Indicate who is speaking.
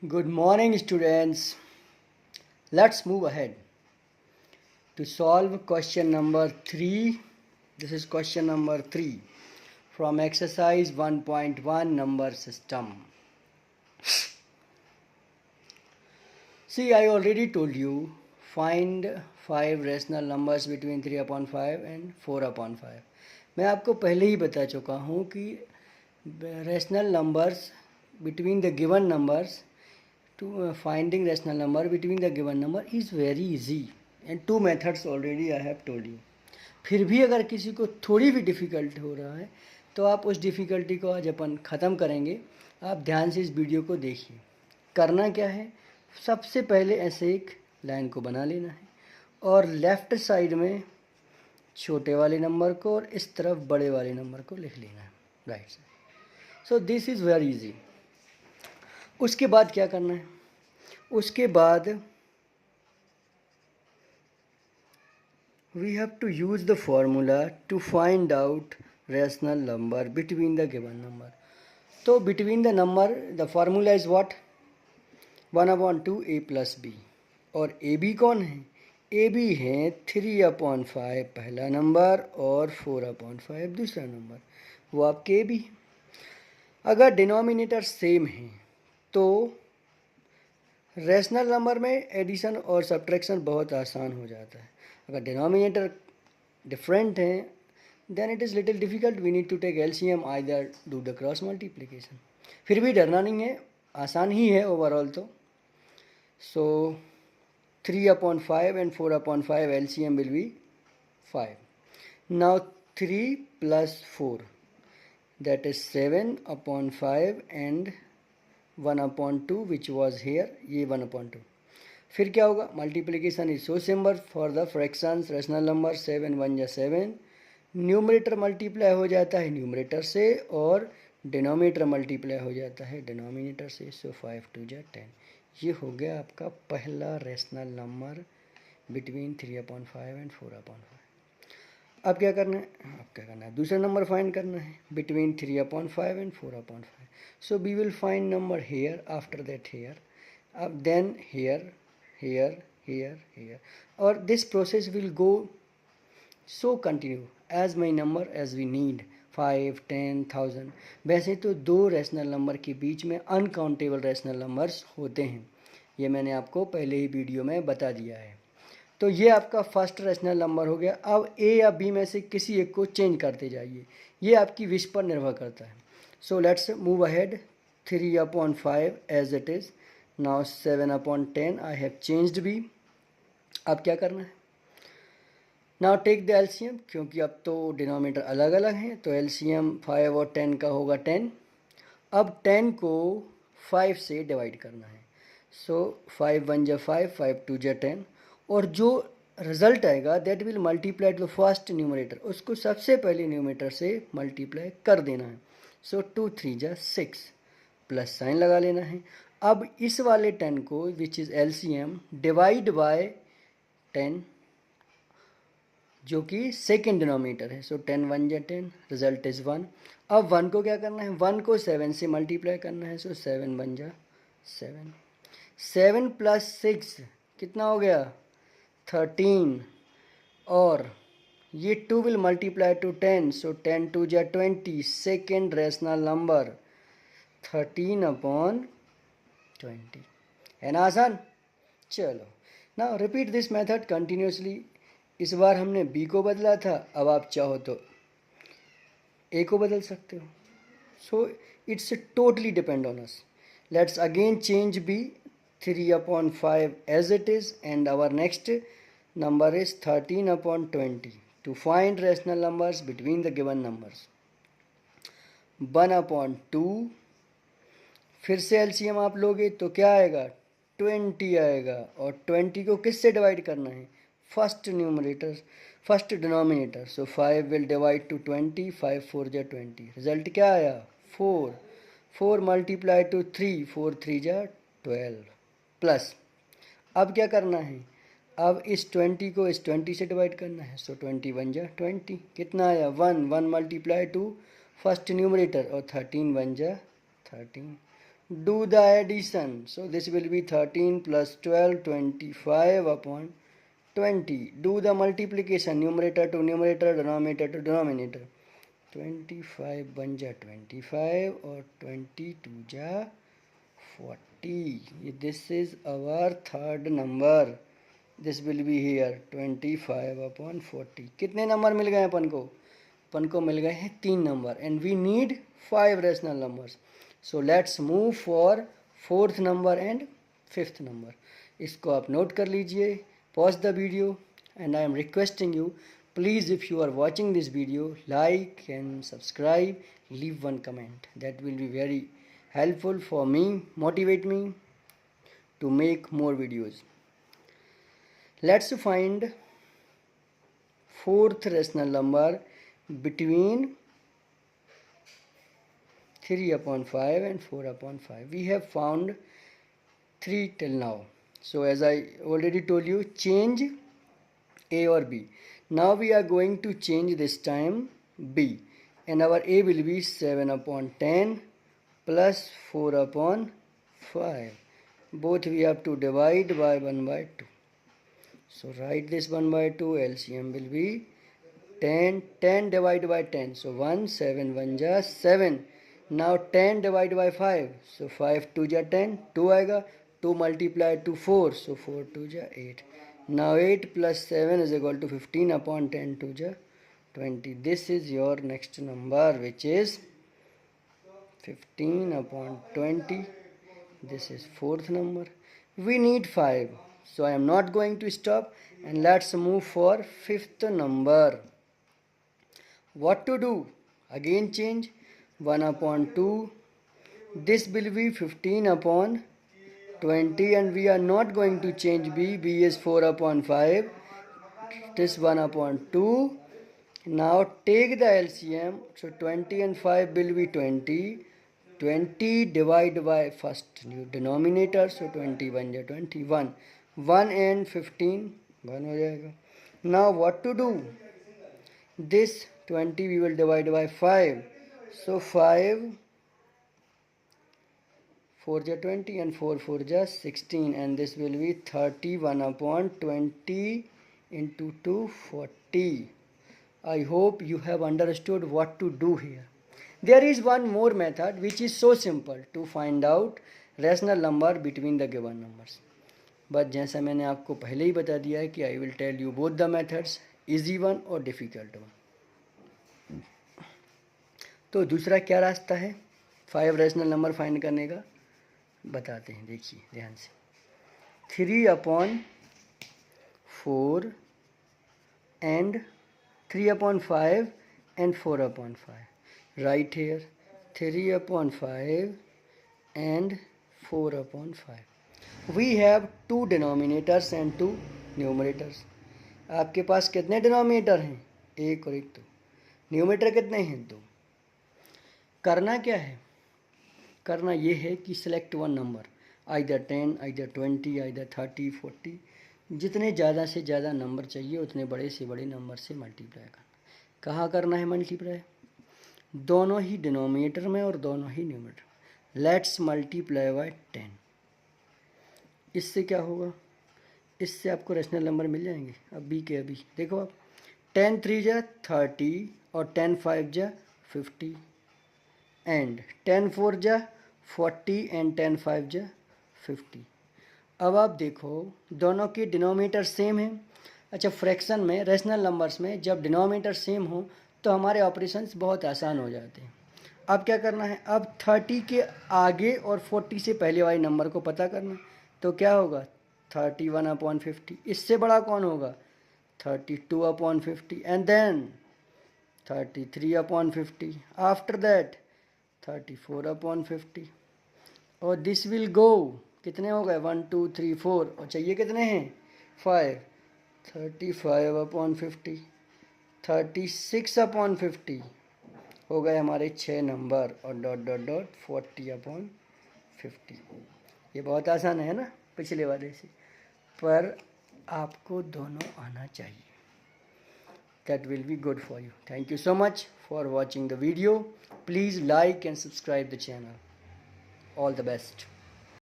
Speaker 1: Good morning, students. Let's move ahead to solve question number 3. This is question number 3 from exercise 1.1 number system. See, I already told you find 5 rational numbers between 3/5 and 4/5. मैं आपको पहले ही बता चुका हूँ कि rational numbers between the given numbers to finding rational number between the given number is very easy and two methods already I have told you. फिर भी अगर किसी को थोड़ी भी डिफ़िकल्ट हो रहा है तो आप उस डिफ़िकल्टी को आज अपन ख़त्म करेंगे. आप ध्यान से इस वीडियो को देखिए. करना क्या है, सबसे पहले ऐसे एक लाइन को बना लेना है और लेफ़्ट साइड में छोटे वाले नंबर को और इस तरफ बड़े वाले नंबर को लिख लेना है right side. So this is very easy. उसके बाद क्या करना है, उसके बाद we have to use the formula to find out rational number between the given number. तो between the number the formula is what? 1/2 a plus b. और A B कौन है? ए बी है 3/5 पहला नंबर और 4/5 दूसरा नंबर. वो आपके ए बी. अगर डिनोमिनेटर सेम है तो रैशनल नंबर में एडिशन और सब्ट्रैक्शन बहुत आसान हो जाता है. अगर डिनोमिनेटर डिफरेंट हैं then it is little difficult. We need to take LCM either do the cross multiplication. फिर भी डरना नहीं है, आसान ही है ओवरऑल तो. सो 3/5 and 4/5 LCM will be 5. Now 3 plus 4 that is 7/5 and 1/2 which was here, ये 1/2. फिर क्या होगा? Multiplication is so simple for the fractions rational number. 7 1 जा 7. न्यूमरेटर मल्टीप्लाई हो जाता है न्यूमरेटर से और डिनोमिनेटर मल्टीप्लाई हो जाता है डिनोमिनेटर से. सो 5 2 जा 10. ये हो गया आपका पहला रैशनल नंबर बिटवीन 3/5 एंड 4/5. अब क्या करना है? दूसरा नंबर फाइंड करना है between 3/5 and 4/5. So we will find number here, after that here, अब then here, here, here, or this process will go so continue as many number as we need, 5 10 1000. वैसे तो दो रैशनल नंबर के बीच में uncountable rational numbers होते हैं, ये मैंने आपको पहले ही वीडियो में बता दिया है. तो ये आपका फर्स्ट रैशनल नंबर हो गया. अब ए या बी में से किसी एक को चेंज करते जाइए, ये आपकी विश पर निर्भर करता है. So let's move ahead. 3/5 as it is. Now 7/10 I have changed B. अब क्या करना है? नाउ टेक द एलसीएम, क्योंकि अब तो डिनोमिनेटर अलग अलग हैं तो एलसीएम 5 और 10 का होगा 10. अब 10 को 5 से डिवाइड करना है. सो 5 1 जा 5, 5 2 जा 10. और जो रिजल्ट आएगा that will multiply two the first numerator, उसको सबसे पहले न्यूमरेटर से मल्टीप्लाई कर देना है. सो 2 3 जा 6, प्लस साइन लगा लेना है. अब इस वाले 10 को which is LCM divide by 10 जो कि सेकेंड डिनोमिनेटर है. सो 10 1 जा 10, रिजल्ट इज़ 1. अब 1 को क्या करना है? 1 को 7 से मल्टीप्लाई करना है. सो 7 1 जा 7. 7 प्लस 6 कितना हो गया? 13. और ये 2 विल मल्टीप्लाई टू 10. सो 10 2 जा 20. Second rational number 13/20. है ना आसान? चलो now repeat this method continuously. इस बार हमने बी को बदला था, अब आप चाहो तो ए को बदल सकते हो. So it's totally depend on us. Let's again change B 3/5 as it is, and our next number is 13/20 to find rational numbers between the given numbers. 1/2. फिर से एलसीएम आप लोगे तो क्या आएगा? 20 आएगा. और 20 को किससे डिवाइड करना है? First numerator, first denominator. So 5 will divide two 20. 5 4 जा 20. रिजल्ट क्या आया? 4. 4 मल्टीप्लाई टू 3. 4 3 जा 12. प्लस अब क्या करना है? अब इस 20 को इस 20 से डिवाइड करना है. सो 20 1 जा 20. कितना आया? 1. 1 मल्टीप्लाई टू फर्स्ट न्यूमरेटर और 13 1 जा 13. do the addition. So this will be 13 plus 12, 25 upon 20. Do the multiplication, numerator to numerator, denominator to denominator. 25 बन जा 25 और 22 जा 40. This is our third number. This will be here 25 upon 40. कितने number मिल गए अपन को? अपन को मिल गए हैं 3 number and we need 5 rational numbers. So let's move for 4th number and 5th number. इसको आप नोट कर लीजिए. Pause the video and I am requesting you, please, if you are watching this video, like and subscribe, leave one comment. That will be very helpful for me, motivate me to make more videos. Let's find 4th rational number between 3 upon 5 and 4 upon 5. We have found 3 till now. So as I already told you, change A or B. Now we are going to change this time B. And our A will be 7 upon 10 plus 4 upon 5. Both we have to divide by 1 by 2. So write this 1 by 2. LCM will be 10. 10 divided by 10. So 1, 7, 1 ja 7. Now 10 divided by 5. So 5 2 ja 10. 2 आएगा. 2 multiplied to 4. So 4 2 ja 8. Now 8 plus 7 is equal to 15 upon 10 2 ja 20. This is your next number, which is 15 upon 20. This is 4th number. We need 5. So I am not going to stop and let's move for 5th number. What to do? Again change 1 upon 2. This will be 15 upon 20 and we are not going to change B. B is 4 upon 5. This 1 upon 2. Now take the LCM. So 20 and 5 will be 20. 20 divided by first new denominator. So 21 ja 21. 1 and 15. 1 हो जाएगा. Now what to do? This 20 we will divide by 5. So 5 4 ja 20 and 4 4 ja 16 and this will be 31 upon 20 into 2 40. I hope you have understood what to do here. There is one more method which is so simple to find out rational number between the given numbers. But जैसा मैंने आपको पहले ही बता दिया है कि I will tell you both the methods, easy one और difficult one. तो दूसरा क्या रास्ता है 5 रैशनल नंबर फाइंड करने का बताते हैं. देखिए ध्यान से. 3 upon 4 and 3 upon 5 and 4 upon 5. Right here 3 upon 5 and 4 upon 5. We have 2 denominators and 2 numerators. आपके पास कितने डिनोमिनेटर हैं? एक और एक. 2. न्यूमरेटर कितने हैं? 2. करना क्या है? करना ये है कि select one number, either 10, either 20, either 30, 40. जितने ज़्यादा से ज़्यादा नंबर चाहिए उतने बड़े से बड़े नंबर से मल्टीप्लाई करना. कहाँ करना है मल्टीप्लाई? दोनों ही डिनोमिनेटर में और दोनों ही न्यूमरेटर. Let's multiply by 10. इससे क्या होगा? इससे आपको रैशनल नंबर मिल जाएंगे अभी के अभी. देखो आप 10 3 जा 30 और 10 5 जा 50 एंड 10 4 जा 40 एंड 10 5 जा 50. अब आप देखो दोनों के डिनोमिनेटर सेम है. अच्छा, फ्रैक्शन में रैशनल नंबर्स में जब डिनोमिनेटर सेम हो तो हमारे ऑपरेशंस बहुत आसान हो जाते हैं. अब क्या करना है? अब 30 के आगे और 40 से पहले वाले नंबर को पता करना है. तो क्या होगा? 31 upon 50. इससे बड़ा कौन होगा? 32 upon 50 and then 33 upon 50. After that 34 upon 50 और दिस विल गो. कितने हो गए? 1 2 3 4 और चाहिए कितने हैं? 5. 35 upon 50, 36 upon 50 हो गए हमारे 6 नंबर और डॉट डॉट डॉट 40 upon 50. ये बहुत आसान है ना पिछले वाले से, पर आपको दोनों आना चाहिए. That will be good for you. Thank you so much for watching the video. Please like and subscribe the channel. All the best.